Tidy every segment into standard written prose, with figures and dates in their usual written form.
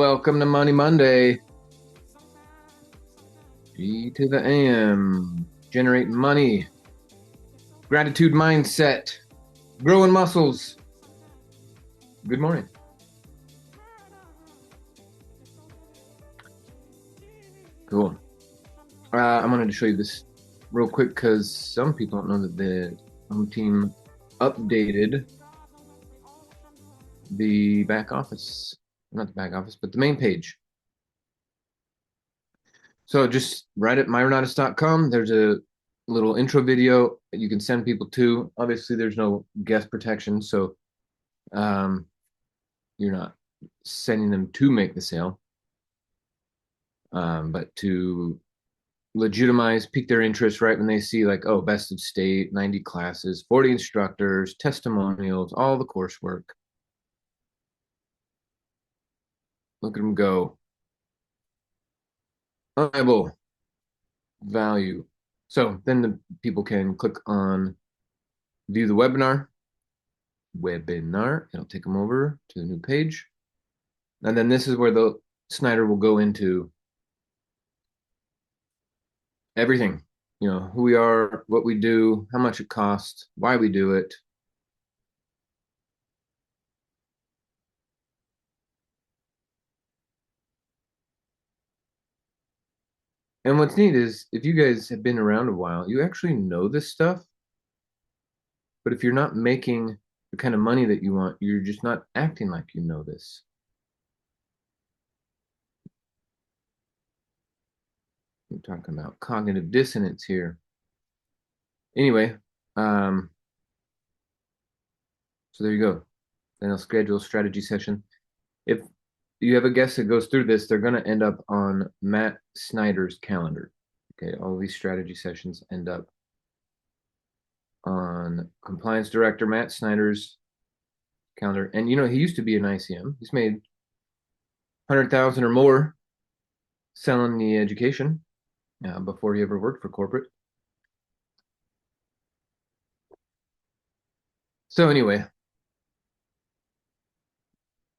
Welcome to Money Monday. G to the AM. Generate money. Gratitude mindset. Growing muscles. Good morning. Cool. I wanted to show you this real quick because some people don't know that the home team updated the back office. Not the back office, but the main page. So just right at myrenatus.com, there's a little intro video that you can send people to. Obviously, there's no guest protection, so you're not sending them to make the sale, but to legitimize, pique their interest right when they see like, oh, best of state, 90 classes, 40 instructors, testimonials, all the coursework. Look at them go. Undeniable value. So then the people can click on view the webinar. It'll take them over to the new page. And then this is where the Snyder will go into everything, you know, who we are, what we do, how much it costs, why we do it. And what's neat is if you guys have been around a while, you actually know this stuff. But if you're not making the kind of money that you want, you're just not acting like you know this. I'm talking about cognitive dissonance here. Anyway, so there you go. Then I'll schedule a strategy session. If you have a guest that goes through this, they're going to end up on Matt Snyder's calendar. Okay, all these strategy sessions end up on compliance director Matt Snyder's calendar. And you know, he used to be an ICM. He's made 100,000 or more selling the education before he ever worked for corporate. So anyway,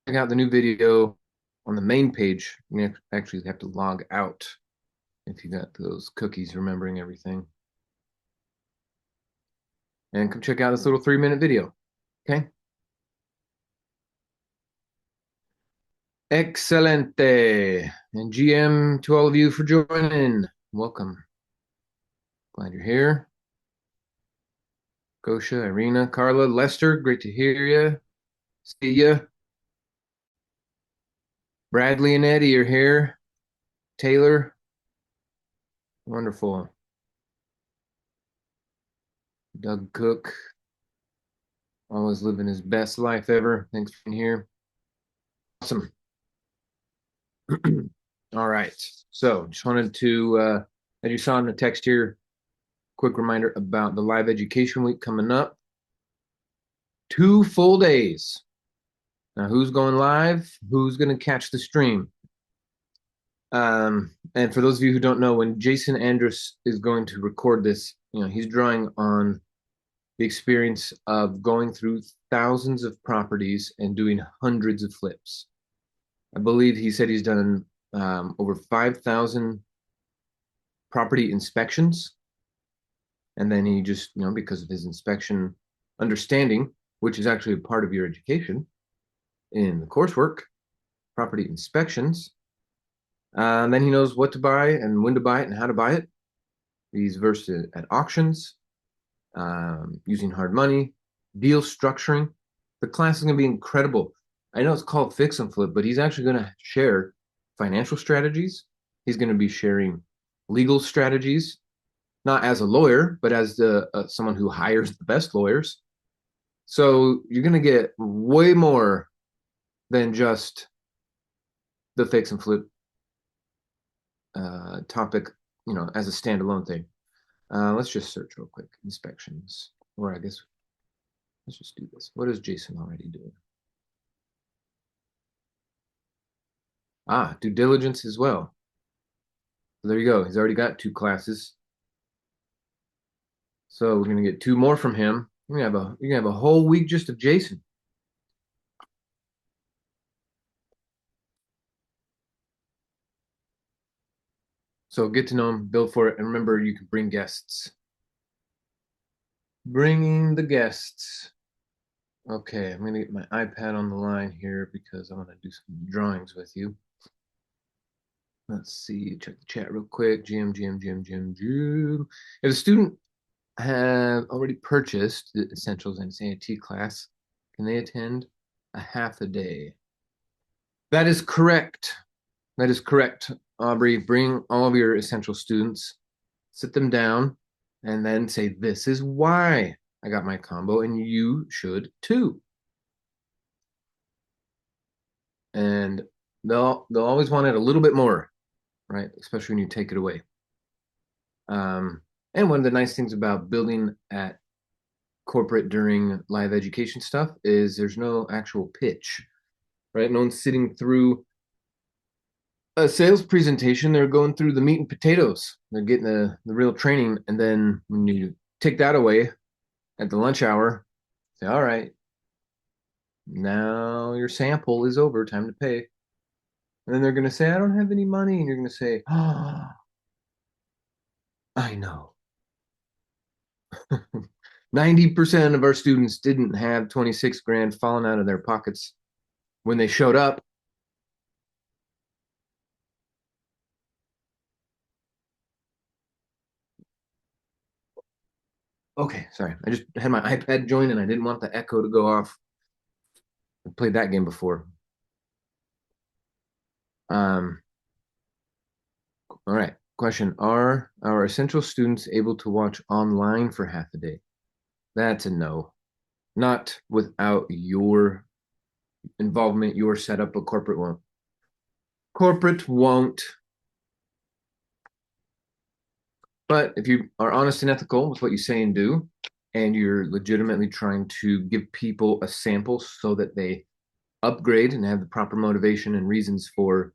check out the new video on the main page. You actually have to log out if you got those cookies remembering everything. And come check out this little 3-minute video. Okay. Excelente. And GM to all of you for joining. Welcome. Glad you're here. Gosha, Irina, Carla, Lester, great to hear you. See ya. Bradley and Eddie are here. Taylor. Wonderful. Doug Cook. Always living his best life ever. Thanks for being here. Awesome. All right. So just wanted to, as you saw in the text here, quick reminder about the live education week coming up. 2 full days. Now, who's going live? Who's going to catch the stream? And for those of you who don't know, when Jason Andrus is going to record this, you know, he's drawing on the experience of going through thousands of properties and doing hundreds of flips. I believe he said he's done over 5,000 property inspections. And then he just, you know, because of his inspection understanding, which is actually a part of your education in the coursework, property inspections, then he knows what to buy and when to buy it and how to buy it. He's versed at auctions, using hard money, deal structuring. The class is going to be incredible. I know it's called Fix and Flip, but he's actually going to share financial strategies. He's going to be sharing legal strategies, not as a lawyer, but as someone who hires the best lawyers. So you're going to get way more than just the Fix and Flip topic, you know, as a standalone thing. Let's just search real quick. Inspections. Or I guess let's just do this. What is Jason already doing? Due diligence as well. So there you go. He's already got 2 classes. So we're gonna get 2 more from him. You're gonna have a whole week just of Jason. So get to know them, build for it, and remember you can bring guests. Bringing the guests. Okay, I'm gonna get my iPad on the line here because I want to do some drawings with you. Let's see, check the chat real quick. GM. If a student have already purchased the Essentials and SAT class, can they attend a half a day? That is correct. That is correct, Aubrey. Bring all of your essential students, sit them down, and then say, this is why I got my combo, and you should too. And they'll always want it a little bit more, right? Especially when you take it away. And one of the nice things about building at corporate during live education stuff is there's no actual pitch, right? No one's sitting through a sales presentation. They're going through the meat and potatoes. They're getting the real training. And then when you take that away at the lunch hour, say, all right, now your sample is over, time to pay. And then they're going to say, I don't have any money. And you're going to say, oh, I know. 90% of our students didn't have 26 grand falling out of their pockets when they showed up. Okay, sorry. I just had my iPad join and I didn't want the echo to go off. I played that game before. All right. Question: are our essential students able to watch online for half a day? That's a no. Not without your involvement, your setup, but corporate won't. Corporate won't. But if you are honest and ethical with what you say and do, and you're legitimately trying to give people a sample so that they upgrade and have the proper motivation and reasons for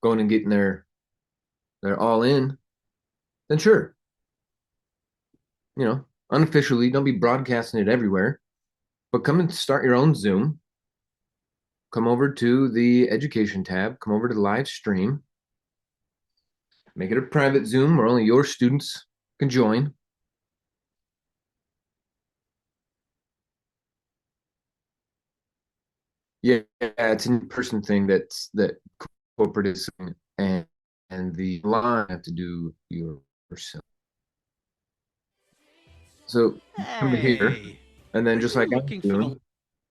going and getting their all in, then sure. You know, unofficially, don't be broadcasting it everywhere, but come and start your own Zoom. Come over to the education tab, come over to the live stream, make it a private Zoom where only your students can join. Yeah, it's an in-person thing that corporate is, and the line have to do yourself. So come here, Hey, and then are just you like I'm looking for the doing,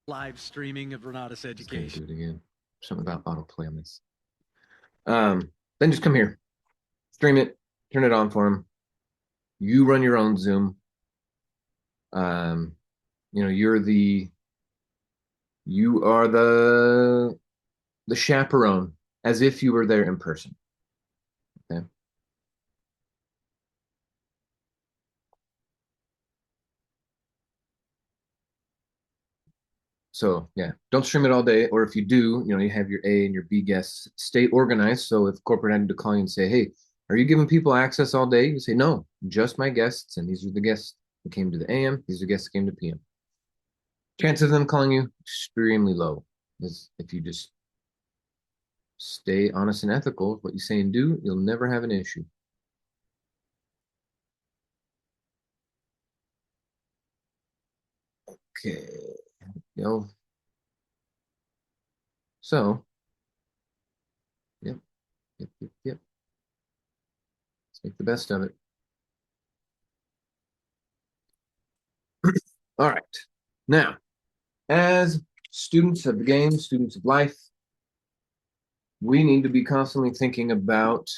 live streaming of Renatus just gonna education? do it again. Something about autoplay on this. Then just come here, stream it, turn it on for them. You run your own Zoom. Um, you know, you are the chaperone, as if you were there in person. Okay. So yeah, don't stream it all day. Or if you do, you know, you have your A and your B guests. Stay organized. So if corporate had to call you and say, "Hey, are you giving people access all day?" You say, "No, just my guests, and these are the guests that came to the AM. These are guests that came to PM." Chances of them calling you extremely low. Is if you just stay honest and ethical with what you say and do, you'll never have an issue. Okay, you know. So, yep, yep. Let's make the best of it. All right. Now, as students of the game, students of life, we need to be constantly thinking about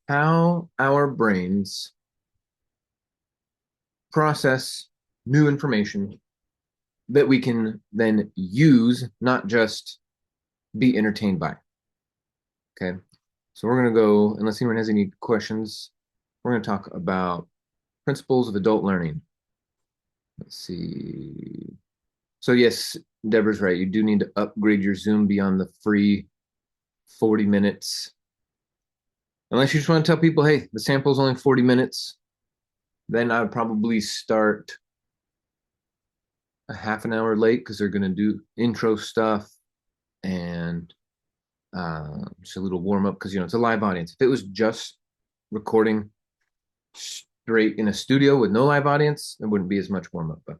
how our brains process new information that we can then use, not just be entertained by. Okay. So we're going to go, unless anyone has any questions, we're going to talk about principles of adult learning. Let's see. So yes, Deborah's right. You do need to upgrade your Zoom beyond the free 40 minutes. Unless you just want to tell people, hey, the sample is only 40 minutes, then I would probably start a half an hour late because they're going to do intro stuff and just a little warm up because, you know, it's a live audience. If it was just recording straight in a studio with no live audience, it wouldn't be as much warm up, but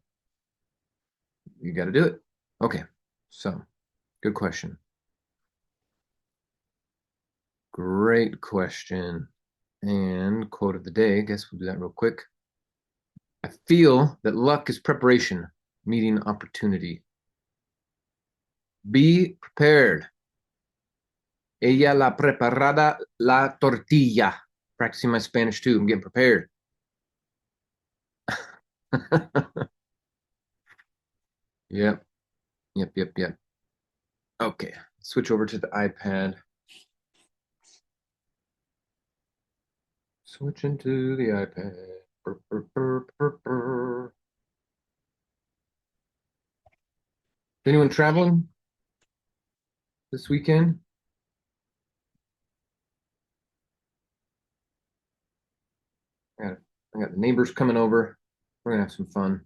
you got to do it. Okay. So, good question. Great question. And quote of the day, I guess we'll do that real quick. I feel that luck is preparation, meeting opportunity. Be prepared. Ella la preparada la tortilla. Practicing my Spanish too. I'm getting prepared. Yep. Yep. Yep. Yep. Okay. Switch over to the iPad. Switching to the iPad. Burr, burr, burr, burr, burr. Anyone traveling this weekend? I got the neighbors coming over. We're gonna have some fun.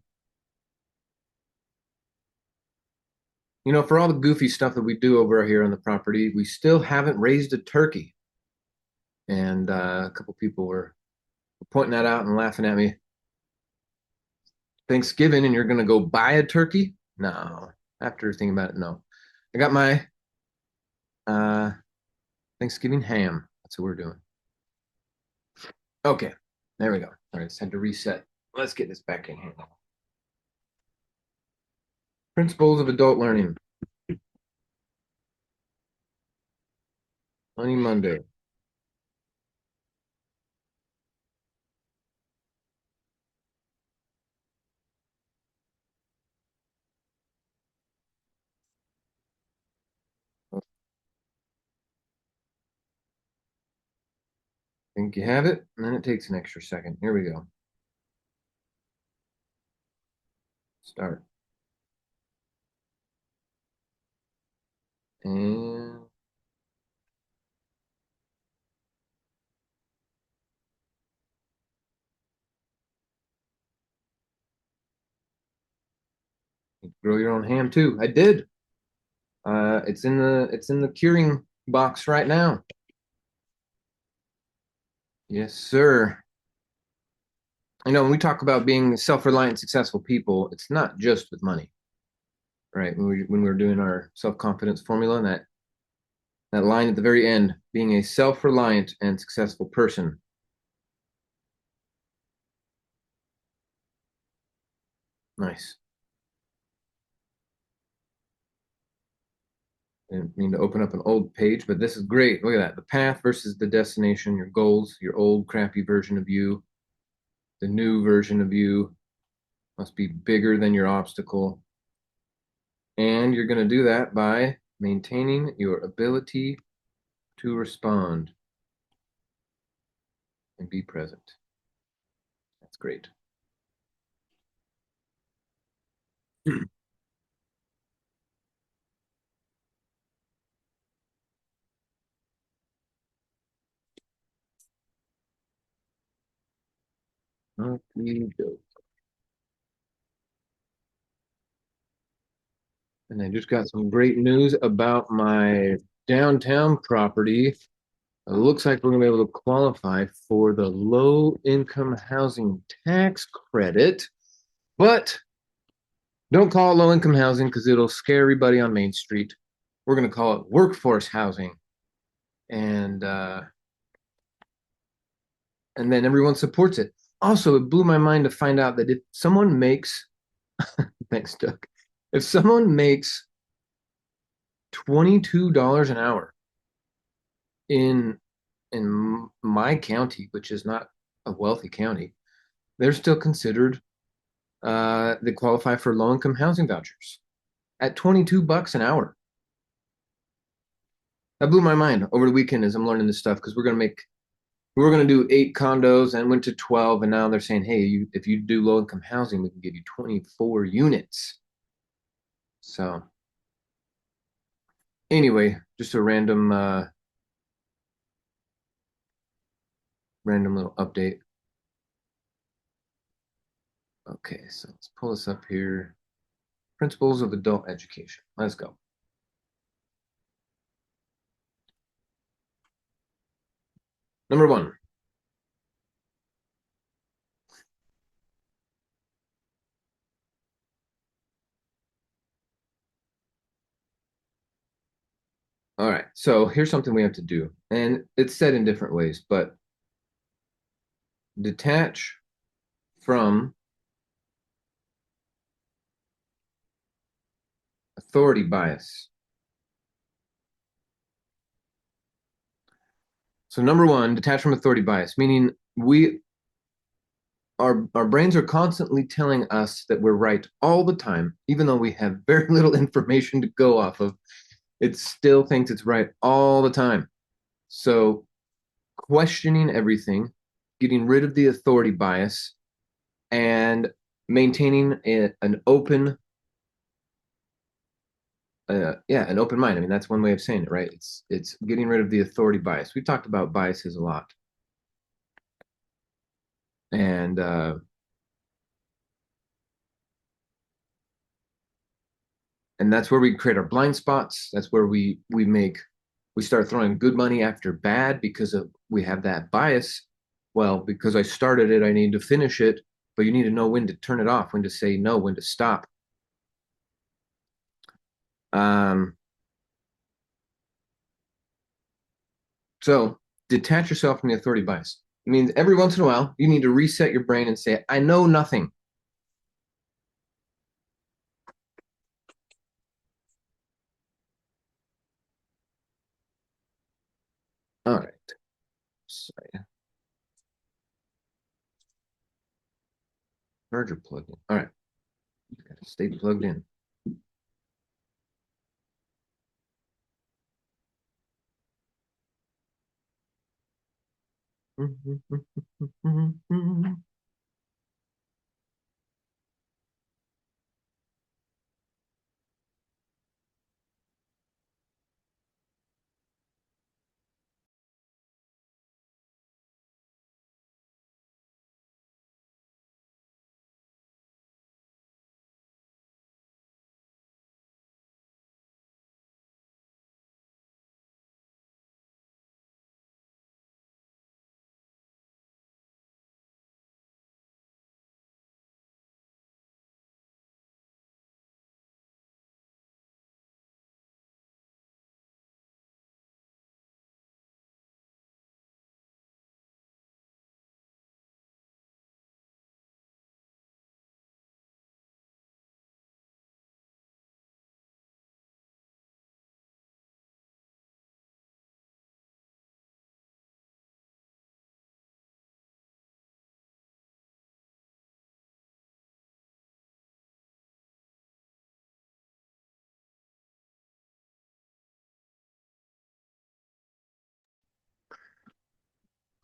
You know, for all the goofy stuff that we do over here on the property, we still haven't raised a turkey. And a couple people were pointing that out and laughing at me. Thanksgiving and you're gonna go buy a turkey? No. After thinking about it, no. I got my uh Thanksgiving ham. That's what we're doing. Okay, there we go. All right, it's time to reset. Let's get this back in here. Principles of adult learning. Money Monday. I think you have it, and then it takes an extra second. Here we go. Start. And grow your own ham too. I did. It's in the curing box right now. Yes, sir. You know, when we talk about being self-reliant, successful people, it's not just with money, right? When we're doing our self-confidence formula, and that line at the very end, being a self-reliant and successful person. Nice. I didn't mean to open up an old page, but this is great. Look at that. The path versus the destination, your goals, your old crappy version of you, the new version of you must be bigger than your obstacle. And you're going to do that by maintaining your ability to respond and be present. That's great. Okay, and I just got some great news about my downtown property. It looks like we're going to be able to qualify for the low income housing tax credit, but don't call it low income housing because it'll scare everybody on Main Street. We're going to call it workforce housing. And then everyone supports it. Also, it blew my mind to find out that if someone makes, thanks, Doug, if someone makes $22 an hour in my county, which is not a wealthy county, they're still considered they qualify for low income housing vouchers at $22 an hour. That blew my mind over the weekend as I'm learning this stuff because we were going to do 8 condos and went to 12, and now they're saying, hey, if you do low income housing, we can give you 24 units. So anyway, just a random little update. Okay, so let's pull this up here. Principles of adult education. Let's go. Number 1, All right. So here's something we have to do. And it's said in different ways, but detach from authority bias. So number one, detach from authority bias, meaning we our brains are constantly telling us that we're right all the time, even though we have very little information to go off of. It still thinks it's right all the time. So questioning everything, getting rid of the authority bias, and maintaining an open, an open mind. I mean, that's one way of saying it, right? It's getting rid of the authority bias. We've talked about biases a lot, and and that's where we create our blind spots. That's where we start throwing good money after bad because of we have that bias. Well, because I started it, I need to finish it, but you need to know when to turn it off, when to say no, when to stop. Um, so detach yourself from the authority bias. It means every once in a while you need to reset your brain and say, I know nothing. All right. Sorry. Charger plugged in. All right. Gotta stay plugged in.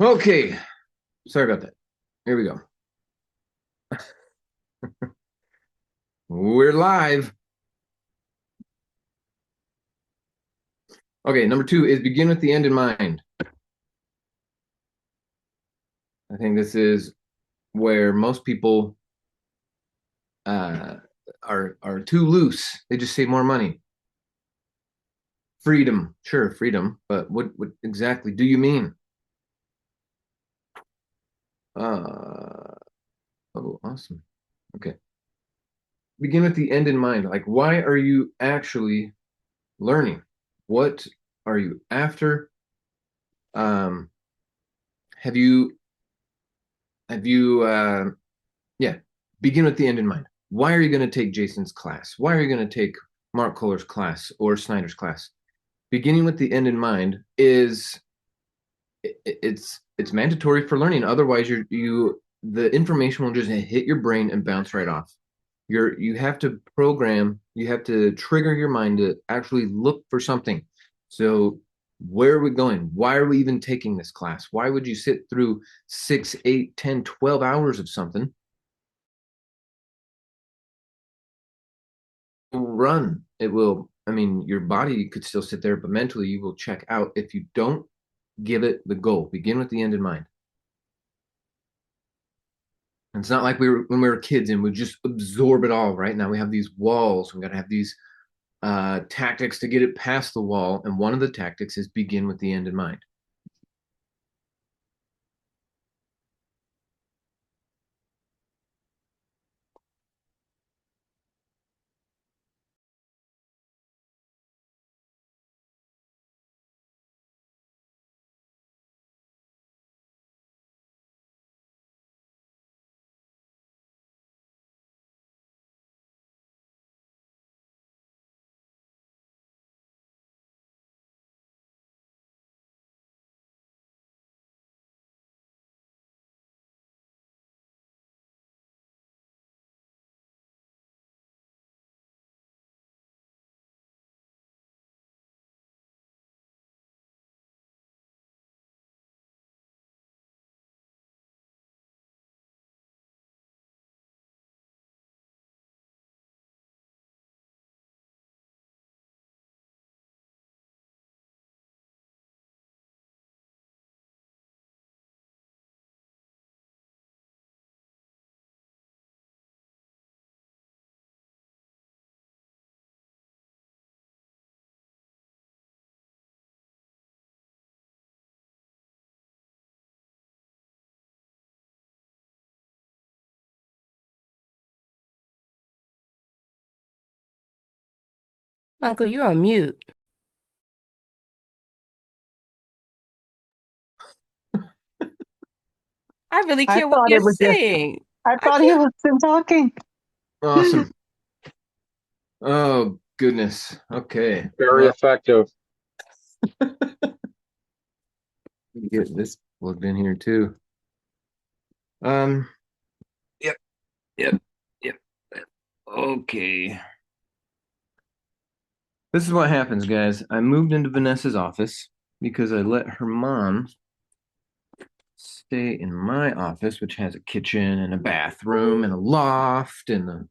Okay. Sorry about that. Here we go. We're live. Okay, number two is begin with the end in mind. I think this is where most people uh, are too loose. They just say more money. Freedom, sure, freedom, but what exactly do you mean? Uh, oh, awesome. Okay. Begin with the end in mind. Like, why are you actually learning? What are you after? Um, have you have you yeah, begin with the end in mind. Why are you going to take Jason's class? Why are you going to take Mark Kohler's class or Snyder's class? Beginning with the end in mind is it's mandatory for learning. Otherwise, you the information will just hit your brain and bounce right off. You have to program, you have to trigger your mind to actually look for something. So where are we going? Why are we even taking this class? Why would you sit through 6, 8, 10, 12 hours of something? Run. It will, I mean, your body could still sit there, but mentally you will check out if you don't give it the goal. Begin with the end in mind. And it's not like we were when we were kids and we just absorb it all. Right now we have these walls. We got to have these tactics to get it past the wall. And one of the tactics is begin with the end in mind. Michael, you're on mute. I really I care what thought you're it was just, saying. I I thought he can't. was still talking. Awesome. Oh, goodness. Okay. Very Well, effective. get this plugged in here too. Um, yep, yep, yep. Okay. This is what happens, guys. I moved into Vanessa's office because I let her mom stay in my office, which has a kitchen and a bathroom and a loft and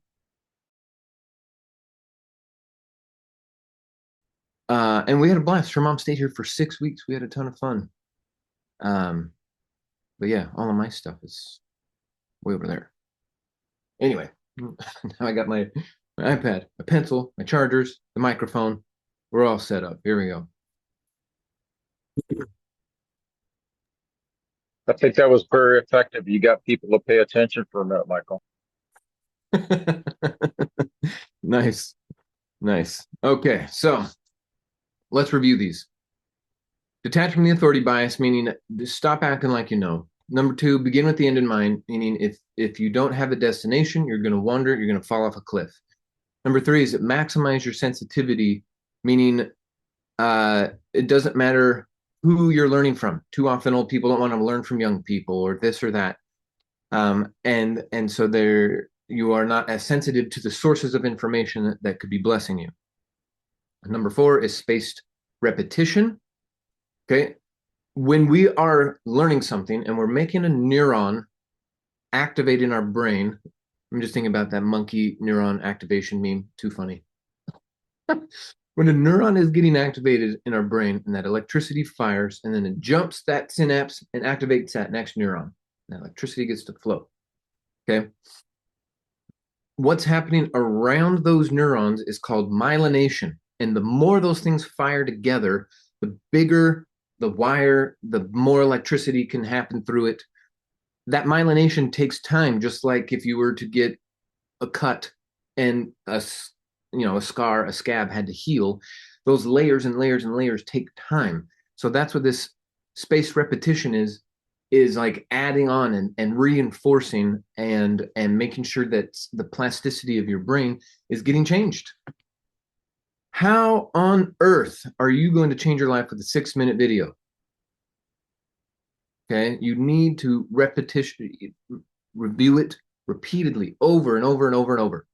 and we had a blast. Her mom stayed here for 6 weeks. We had a ton of fun. Um, but yeah, all of my stuff is way over there. Anyway, now I got my iPad, my pencil, my chargers, the microphone. We're all set up. Here we go. I think that was very effective. You got people to pay attention for a minute, Michael. Nice. Nice. Okay, so let's review these. Detach from the authority bias, meaning stop acting like you know. Number two, begin with the end in mind, meaning if you don't have a destination, you're going to wander, you're going to fall off a cliff. Number three is maximize your sensitivity, meaning it doesn't matter who you're learning from. Too often, old people don't want to learn from young people or this or that, and so there you are not as sensitive to the sources of information that could be blessing you. Number four is spaced repetition. Okay, when we are learning something and we're making a neuron activate in our brain, I'm just thinking about that monkey neuron activation meme. Too funny. When a neuron is getting activated in our brain and that electricity fires and then it jumps that synapse and activates that next neuron, that electricity gets to flow. Okay. What's happening around those neurons is called myelination. And the more those things fire together, the bigger the wire, the more electricity can happen through it. That myelination takes time, just like if you were to get a cut and a scar, a scab had to heal. Those layers and layers and layers take time. So that's what this spaced repetition is like adding on and reinforcing and making sure that the plasticity of your brain is getting changed. How on earth are you going to change your life with a 6-minute video? Okay, you need to repetition review it repeatedly over and over and over and over,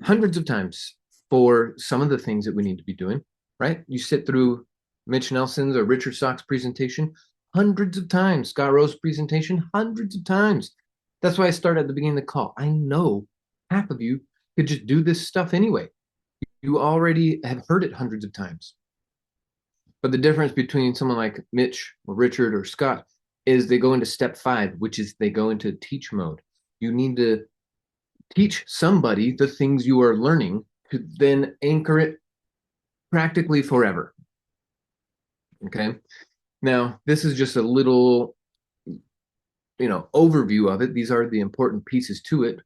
hundreds of times for some of the things that we need to be doing. Right? You sit through Mitch Nelson's or Richard Stock's presentation hundreds of times, Scott Rowe's presentation hundreds of times. That's why I started at the beginning of the call. I know half of you could just do this stuff anyway. You already have heard it hundreds of times. But the difference between someone like Mitch or Richard or Scott is they go into step 5, which is they go into teach mode. You need to teach somebody the things you are learning to then anchor it practically forever. Okay. Now, this is just a little, overview of it. These are the important pieces to it.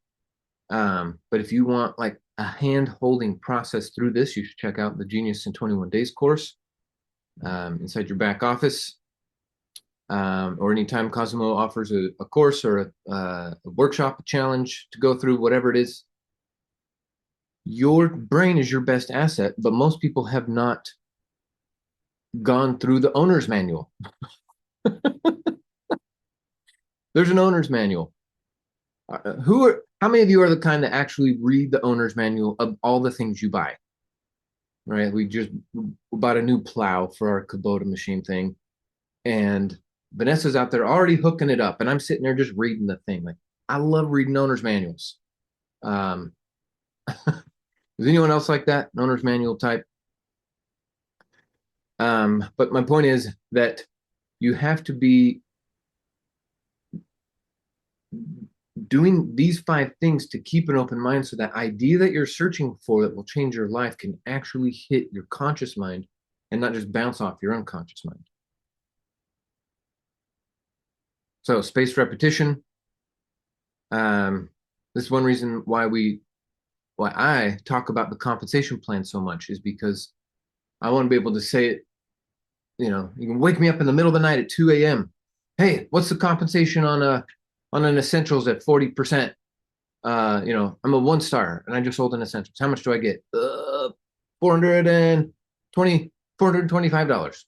But if you want like a hand holding process through this, you should check out the Genius in 21 Days course inside your back office. Or anytime Cosmo offers a course or a workshop, a challenge to go through, whatever it is. Your brain is your best asset, but most people have not gone through the owner's manual. There's an owner's manual. How many of you are the kind that actually read the owner's manual of all the things you buy? Right? We just bought a new plow for our Kubota machine thing, and Vanessa's out there already hooking it up, and I'm sitting there just reading the thing. Like, I love reading owner's manuals. Is anyone else like that? An owner's manual type? But my point is that you have to be doing these 5 things to keep an open mind so that idea that you're searching for that will change your life can actually hit your conscious mind and not just bounce off your unconscious mind. So spaced repetition. This is one reason why we why I talk about the compensation plan so much is because I want to be able to say it. You can wake me up in the middle of the night at 2 a.m. Hey, what's the compensation on an essentials at 40%? I'm a 1 star and I just sold an essentials. How much do I get? 420 $425.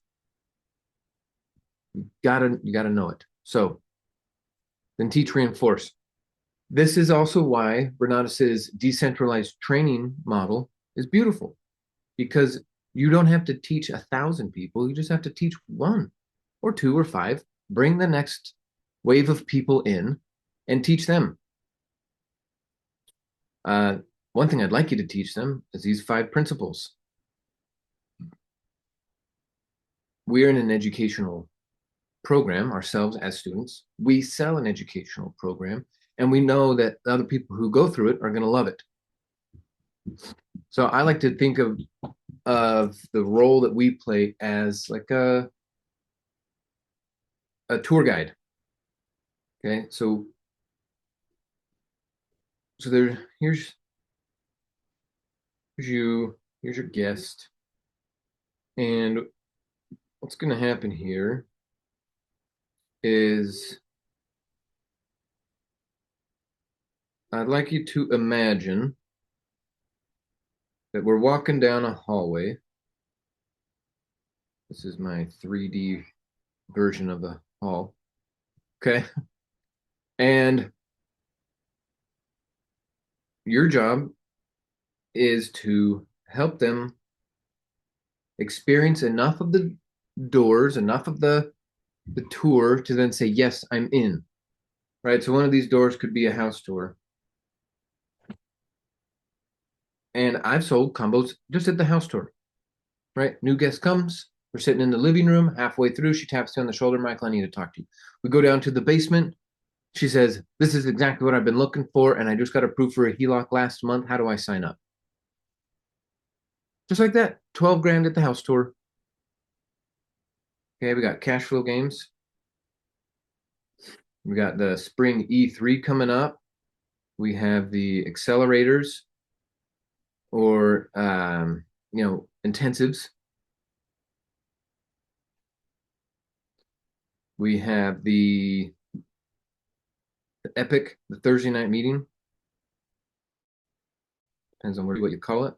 You gotta know it. So then teach, reinforce. This is also why Renatus's decentralized training model is beautiful, because you don't have to teach 1,000 people. You just have to teach one or two or five. Bring the next wave of people in and teach them. One thing I'd like you to teach them is these 5 principles. We're in an educational program ourselves as students. We sell an educational program, and we know that the other people who go through it are going to love it. So I like to think of the role that we play as like a tour guide. Okay, so here's your guest, and what's going to happen here is I'd like you to imagine that we're walking down a hallway. This is my 3D version of the hall. Okay. And your job is to help them experience enough of the doors, enough of the tour to then say, yes, I'm in. Right. So one of these doors could be a house tour. And I've sold combos just at the house tour. Right. New guest comes. We're sitting in the living room. Halfway through, she taps me on the shoulder. Michael, I need to talk to you. We go down to the basement. She says, this is exactly what I've been looking for, and I just got approved for a HELOC last month. How do I sign up? Just like that, 12 grand at the house tour. Okay, we got Cashflow games. We got the spring E3 coming up. We have the accelerators or, intensives. We have the Epic, the Thursday night meeting. Depends on what you call it.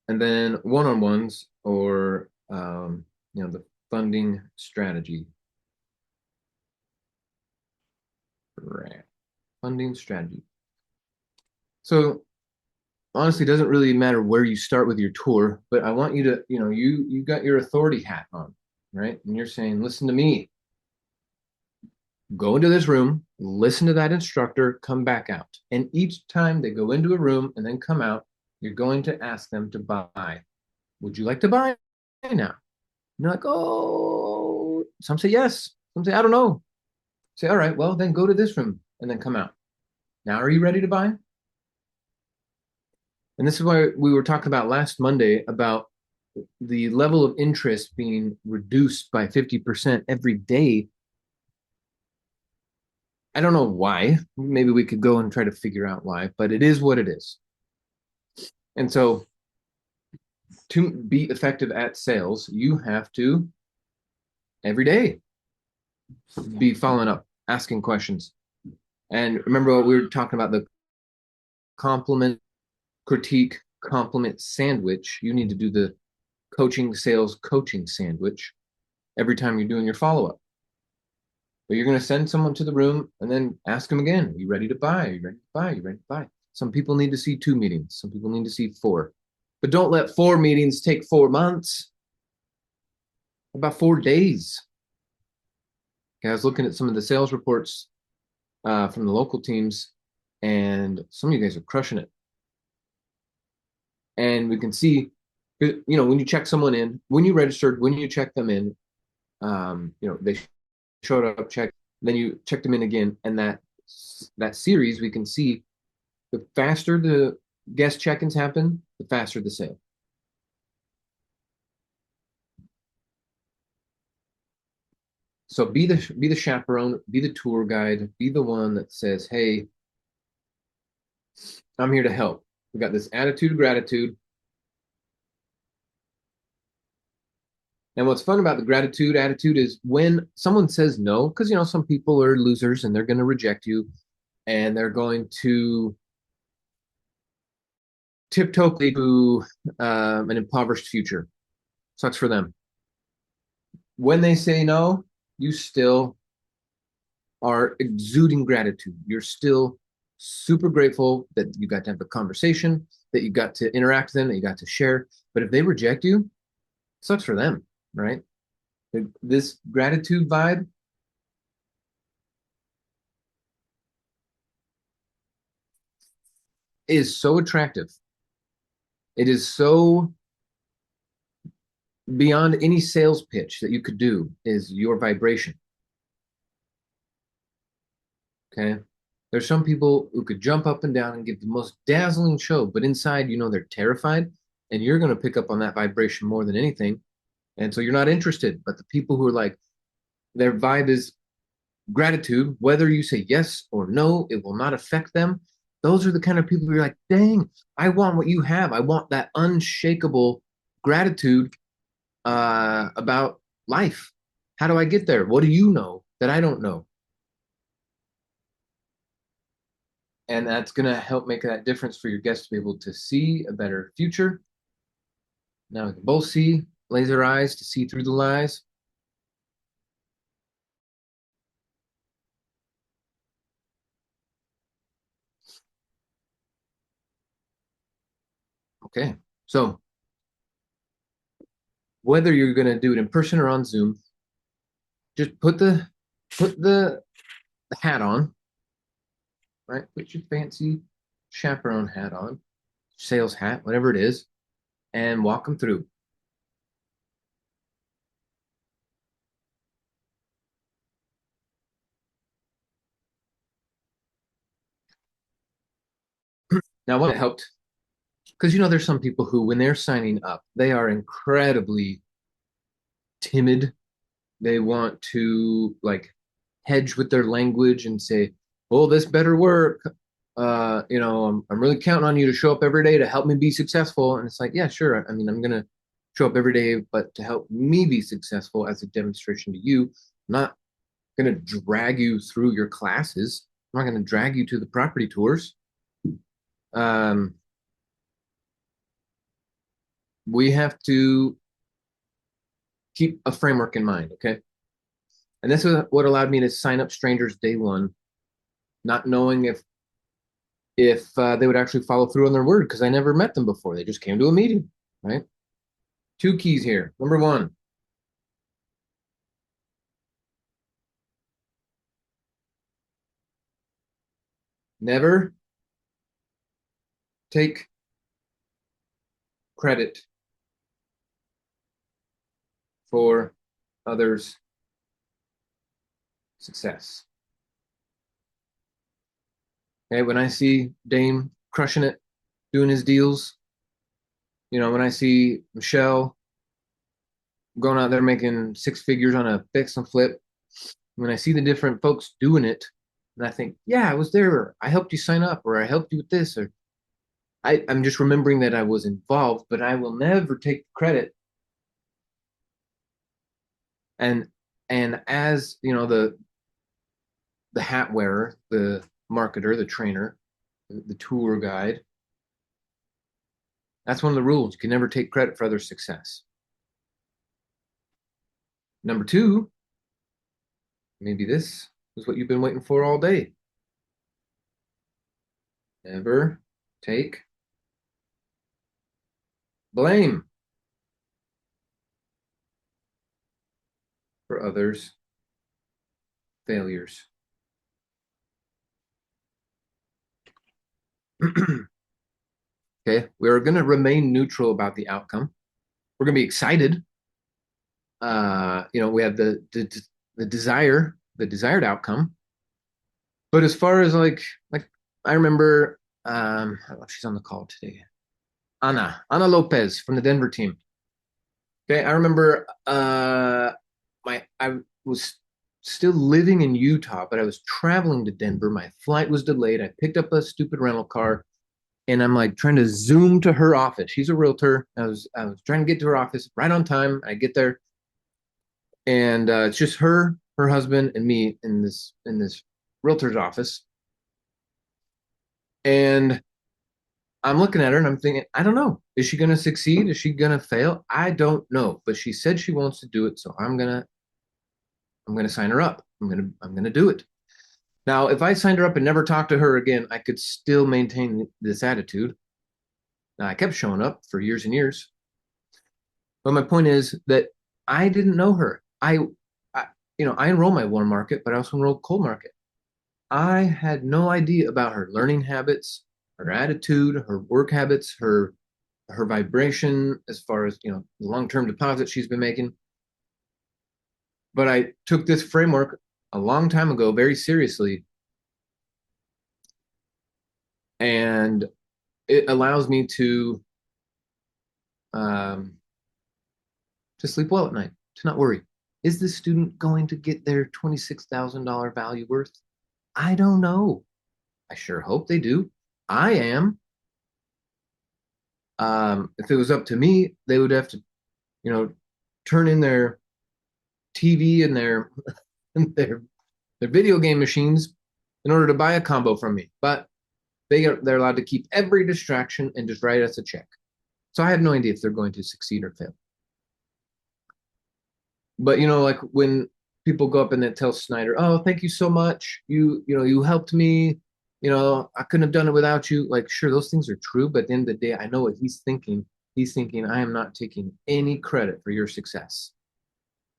And then one-on-ones or, the funding strategy. Funding strategy. So honestly, it doesn't really matter where you start with your tour, but I want you to, you got your authority hat on, right? And you're saying, listen to me. Go into this room, listen to that instructor, come back out. And each time they go into a room and then come out, you're going to ask them to buy. Would you like to buy now? And you're like, oh, some say yes. Some say, I don't know. Say, all right, well, then go to this room and then come out. Now, are you ready to buy? And this is why we were talking about last Monday about the level of interest being reduced by 50% every day. I don't know why. Maybe we could go and try to figure out why, but it is what it is. And so to be effective at sales, you have to every day be following up, asking questions. And remember what we were talking about, the compliment, critique, compliment sandwich. You need to do the coaching, sales, coaching sandwich every time you're doing your follow-up. But you're going to send someone to the room and then ask them again, are you ready to buy? Are you ready to buy? Are you ready to buy? Some people need to see 2 meetings. Some people need to see 4. But don't let 4 meetings take 4 months. About 4 days. Okay, I was looking at some of the sales reports from the local teams, and some of you guys are crushing it. And we can see, when you check someone in, when you registered, when you check them in, they showed up, checked, then you check them in again, and that series, we can see the faster the guest check-ins happen, the faster the sale. So be the chaperone, be the tour guide, be the one that says, hey, I'm here to help. We got this attitude of gratitude. And what's fun about the gratitude attitude is when someone says no, because some people are losers and they're going to reject you and they're going to tiptoe to an impoverished future. Sucks for them. When they say no, you still are exuding gratitude. You're still super grateful that you got to have a conversation, that you got to interact with them, that you got to share. But if they reject you, it sucks for them, right? This gratitude vibe is so attractive. It is so beyond any sales pitch that you could do is your vibration. Okay. There's some people who could jump up and down and give the most dazzling show, but inside, they're terrified, and you're going to pick up on that vibration more than anything. And so you're not interested. But the people who are like, their vibe is gratitude, whether you say yes or no, it will not affect them. Those are the kind of people who are like, dang, I want what you have. I want that unshakable gratitude about life. How do I get there? What do you know that I don't know? And that's going to help make that difference for your guests to be able to see a better future. Now we can both see, laser eyes to see through the lies. Okay, so whether you're going to do it in person or on Zoom, just put the hat on, right? Put your fancy chaperone hat on, sales hat, whatever it is, and walk them through. Now, what helped, because there's some people who, when they're signing up, they are incredibly timid. They want to like hedge with their language and say, "Oh, this better work." I'm really counting on you to show up every day to help me be successful. And it's like, yeah, sure. I mean, I'm gonna show up every day, but to help me be successful as a demonstration to you, I'm not gonna drag you through your classes. I'm not gonna drag you to the property tours. Um, we have to keep a framework in mind, okay? And this is what allowed me to sign up strangers day one, not knowing if they would actually follow through on their word because I never met them before. They just came to a meeting, right? Two keys here. Number one, never take credit for others' success. Okay, when I see Dane crushing it, doing his deals, when I see Michelle going out there making six figures on a fix and flip, when I see the different folks doing it, and I think, yeah, I was there, I helped you sign up, or I helped you with this, or I'm just remembering that I was involved, but I will never take credit. And as the hat wearer, the marketer, the trainer, the tour guide, that's one of the rules. You can never take credit for other success. Number two, maybe this is what you've been waiting for all day. Never take blame for others' failures. Okay, we're going to remain neutral about the outcome. We're going to be excited. We have the desired outcome. But as far as like I remember, she's on the call today. Ana Lopez from the Denver team. Okay, I remember I was still living in Utah, but I was traveling to Denver. My flight was delayed. I picked up a stupid rental car, And I'm like trying to zoom to her office. She's a realtor. I was trying to get to her office right on time. I get there, and it's just her husband, and me in this realtor's office. And I'm looking at her and I'm thinking, I don't know. Is she going to succeed? Is she going to fail? I don't know. But she said she wants to do it, so I'm gonna sign her up. I'm gonna do it. Now, if I signed her up and never talked to her again, I could still maintain this attitude. Now, I kept showing up for years and years. But my point is that I didn't know her. I enroll my warm market, but I also enroll cold market. I had no idea about her learning habits, her attitude, her work habits, her vibration as far as the long-term deposits she's been making. But I took this framework a long time ago very seriously, and it allows me um, to sleep well at night, to not worry. Is this student going to get their $26,000 value worth? I don't know. I sure hope they do. I am. If it was up to me, they would have to, turn in their TV and their video game machines in order to buy a combo from me. But they're allowed to keep every distraction and just write us a check. So I have no idea if they're going to succeed or fail. But like when people go up and they tell Snyder, "Oh, thank you so much. You helped me. I couldn't have done it without you." Like, sure, those things are true, but at the end of the day, I know what he's thinking. He's thinking, I am not taking any credit for your success.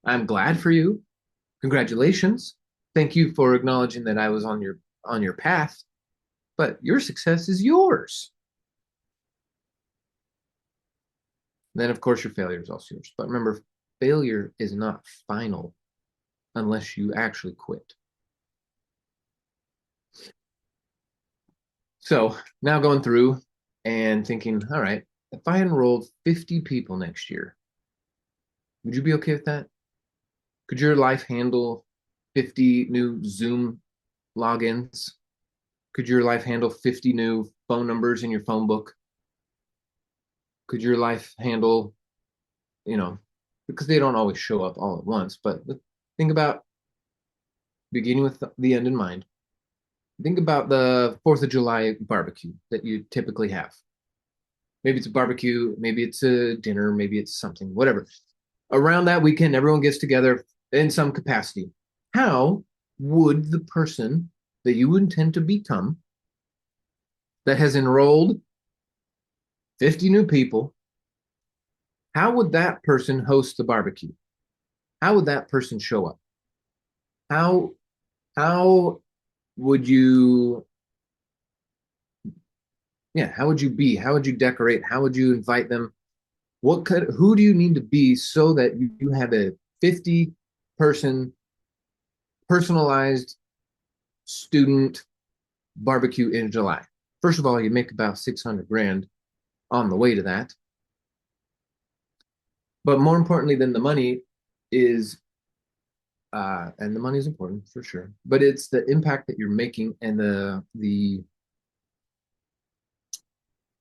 I'm glad for you. Congratulations. Thank you for acknowledging that I was on your path, but your success is yours. Then, of course, your failure is also yours. But remember, failure is not final unless you actually quit. So now going through and thinking, all right, if I enrolled 50 people next year, would you be okay with that? Could your life handle 50 new Zoom logins? Could your life handle 50 new phone numbers in your phone book? Could your life handle, because they don't always show up all at once, but think about beginning with the end in mind. Think about the 4th of July barbecue that you typically have. Maybe it's a barbecue, maybe it's a dinner, maybe it's something, whatever. Around that weekend, everyone gets together in some capacity. How would the person that you intend to become that has enrolled 50 new people, how would that person host the barbecue? How would that person show up? How would you how would you be? How would you decorate? How would you invite them? Who do you need to be so that you have a 50 person personalized student barbecue in July? First of all, you make about 600 grand on the way to that. But more importantly than the money is, and the money is important for sure, but it's the impact that you're making and the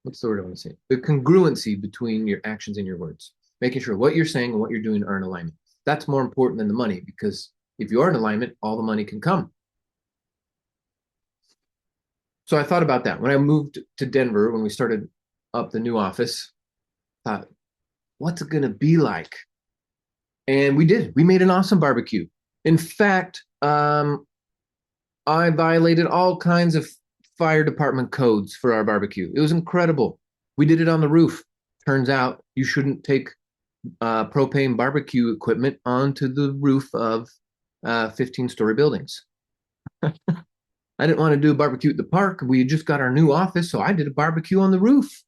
what's the word I want to say? The congruency between your actions and your words, making sure what you're saying and what you're doing are in alignment. That's more important than the money, because if you are in alignment, all the money can come. So I thought about that when I moved to Denver, when we started up the new office. Thought, what's it gonna be like? And we did. We made an awesome barbecue. In fact, I violated all kinds of fire department codes for our barbecue. It was incredible. We did it on the roof. Turns out you shouldn't take propane barbecue equipment onto the roof of 15-story buildings. I didn't want to do a barbecue at the park. We had just got our new office, so I did a barbecue on the roof.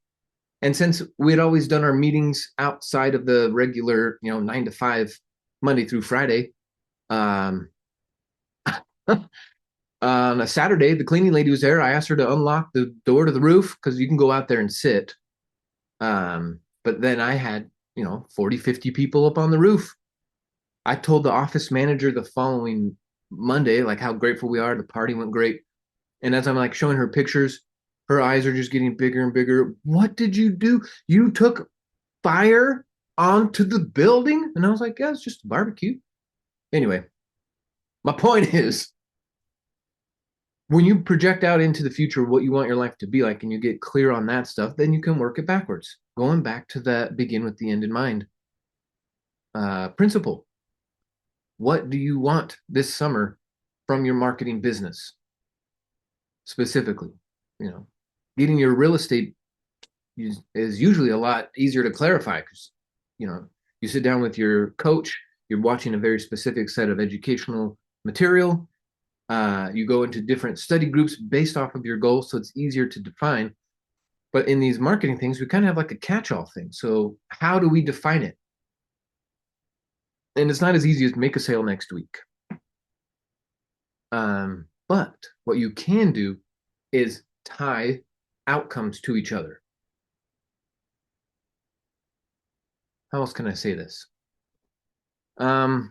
And since we had always done our meetings outside of the regular, 9 to 5, Monday through Friday, on a Saturday, the cleaning lady was there. I asked her to unlock the door to the roof because you can go out there and sit. But then I had, 40, 50 people up on the roof. I told the office manager the following Monday, like how grateful we are. The party went great. And as I'm like showing her pictures, Her eyes are just getting bigger and bigger. What did you do? You took fire onto the building? And I was like, yeah, it's just a barbecue. Anyway, my point is when you project out into the future what you want your life to be like and you get clear on that stuff, then you can work it backwards. Going back to that begin with the end in mind principle. What do you want this summer from your marketing business specifically? Getting your real estate is usually a lot easier to clarify because, you sit down with your coach, you're watching a very specific set of educational material. You go into different study groups based off of your goals, so it's easier to define. But in these marketing things, we kind of have like a catch-all thing. So how do we define it? And it's not as easy as make a sale next week. But what you can do is tie outcomes to each other. How else can I say this? Okay,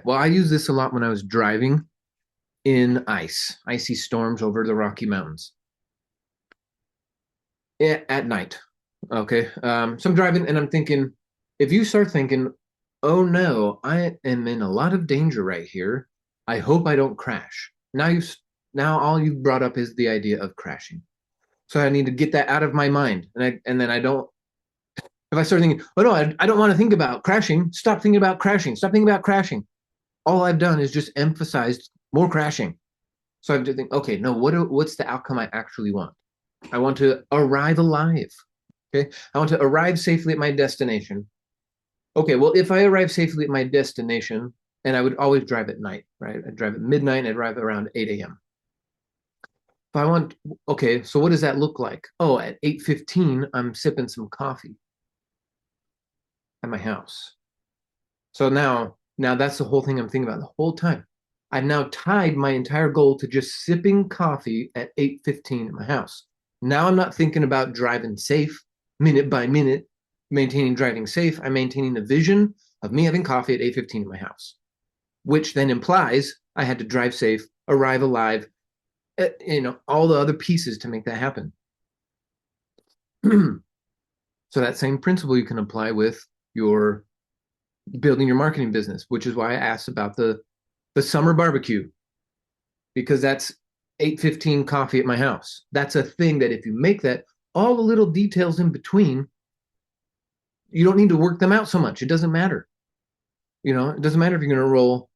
well, I use this a lot when I was driving in icy storms over the Rocky Mountains at night. Okay, so I'm driving and I'm thinking, if you start thinking, oh no, I am in a lot of danger right here. I hope I don't crash. Now all you've brought up is the idea of crashing. So I need to get that out of my mind, and then I don't. If I start thinking, oh no, I don't want to think about crashing. Stop thinking about crashing. Stop thinking about crashing. All I've done is just emphasized more crashing. So I have to think, okay, no, what's the outcome I actually want? I want to arrive alive. Okay, I want to arrive safely at my destination. Okay, well, if I arrive safely at my destination, and I would always drive at night, right? I'd drive at midnight, I'd drive around 8 a.m. If I want, okay, so what does that look like? Oh, at 8:15, I'm sipping some coffee at my house. So now that's the whole thing I'm thinking about the whole time. I've now tied my entire goal to just sipping coffee at 8:15 at my house. Now I'm not thinking about driving safe minute by minute, maintaining driving safe. I'm maintaining the vision of me having coffee at 8:15 at my house, which then implies I had to drive safe, arrive alive, all the other pieces to make that happen. So that same principle you can apply with your building your marketing business, which is why I asked about the summer barbecue, because that's 8:15 coffee at my house. That's a thing that if you make that, all the little details in between, you don't need to work them out so much. It doesn't matter. It doesn't matter if you're going to roll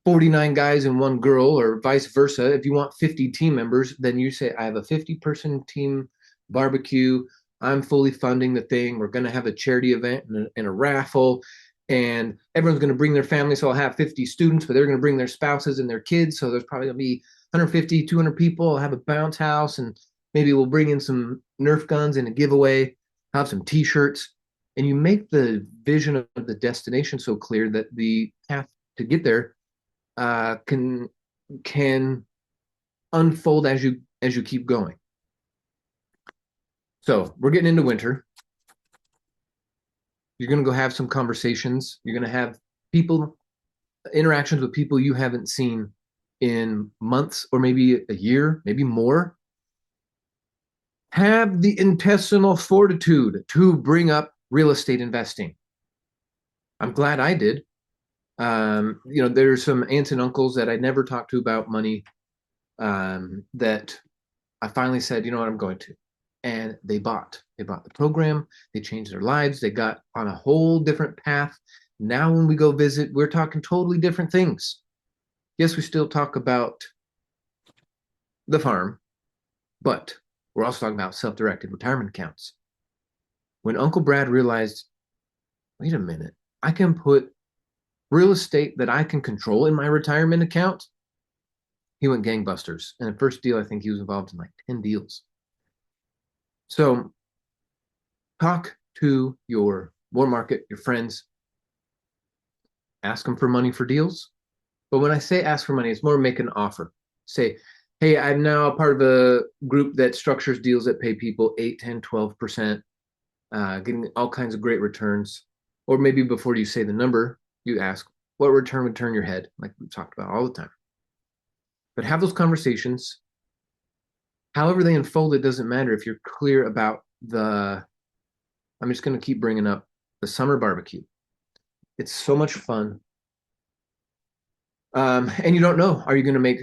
49 guys and one girl or vice versa. If you want 50 team members, then you say, I have a 50-person team barbecue. I'm fully funding the thing. We're going to have a charity event and a raffle, and everyone's going to bring their family. So I'll have 50 students, but they're going to bring their spouses and their kids. So there's probably going to be 150, 200 people. I'll have a bounce house, and maybe we'll bring in some Nerf guns and a giveaway, have some t-shirts. And you make the vision of the destination so clear that the path to get there can unfold as you keep going. So we're getting into winter. You're going to go have some conversations. You're going to have interactions with people you haven't seen in months or maybe a year, maybe more. Have the intestinal fortitude to bring up real estate investing. I'm glad I did. There's some aunts and uncles that I never talked to about money that I finally said, you know what, I'm going to. And they bought the program. They changed their lives. They got on a whole different path. Now when we go visit, we're talking totally different things. Yes, we still talk about the farm, but we're also talking about self-directed retirement accounts. When Uncle Brad realized, wait a minute, I can put real estate that I can control in my retirement account, he went gangbusters. And the first deal, I think he was involved in like 10 deals. So talk to your warm market, your friends, ask them for money for deals. But when I say ask for money, it's more make an offer. Say, hey, I'm now a part of a group that structures deals that pay people 8, 10, 12%, getting all kinds of great returns. Or maybe before you say the number, you ask, what return would turn your head, like we talked about all the time. But have those conversations, However they unfold, it doesn't matter if you're clear about I'm just going to keep bringing up the summer barbecue. It's so much fun. And you don't know, are you going to make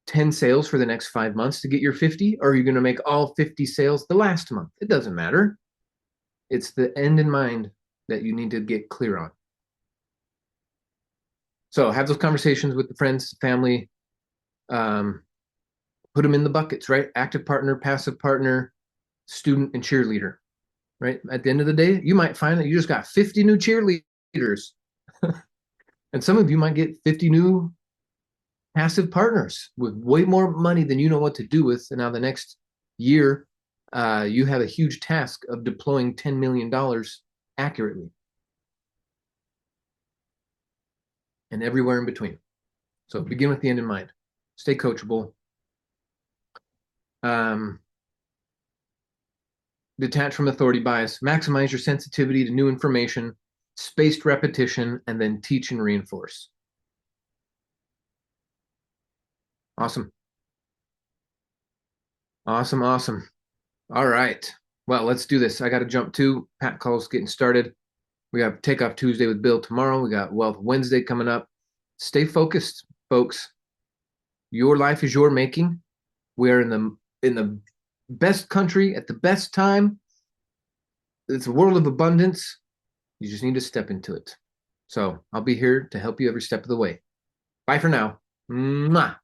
10 sales for the next 5 months to get your 50? Or are you going to make all 50 sales the last month? It doesn't matter. It's the end in mind that you need to get clear on. So have those conversations with the friends, family, put them in the buckets, right? Active partner, passive partner, student, and cheerleader, right? At the end of the day, you might find that you just got 50 new cheerleaders. And some of you might get 50 new passive partners with way more money than you know what to do with. And now the next year, you have a huge task of deploying $10 million accurately and everywhere in between. So begin with the end in mind. Stay coachable. Detach from authority bias. Maximize your sensitivity to new information, spaced repetition, and then teach and reinforce. Awesome. Awesome, awesome. All right. Well, let's do this. I got to jump too. Pat calls getting started. We got Takeoff Tuesday with Bill tomorrow. We got Wealth Wednesday coming up. Stay focused, folks. Your life is your making. We are in the best country at the best time. It's a world of abundance. You just need to step into it. So I'll be here to help you every step of the way. Bye for now. Mwah.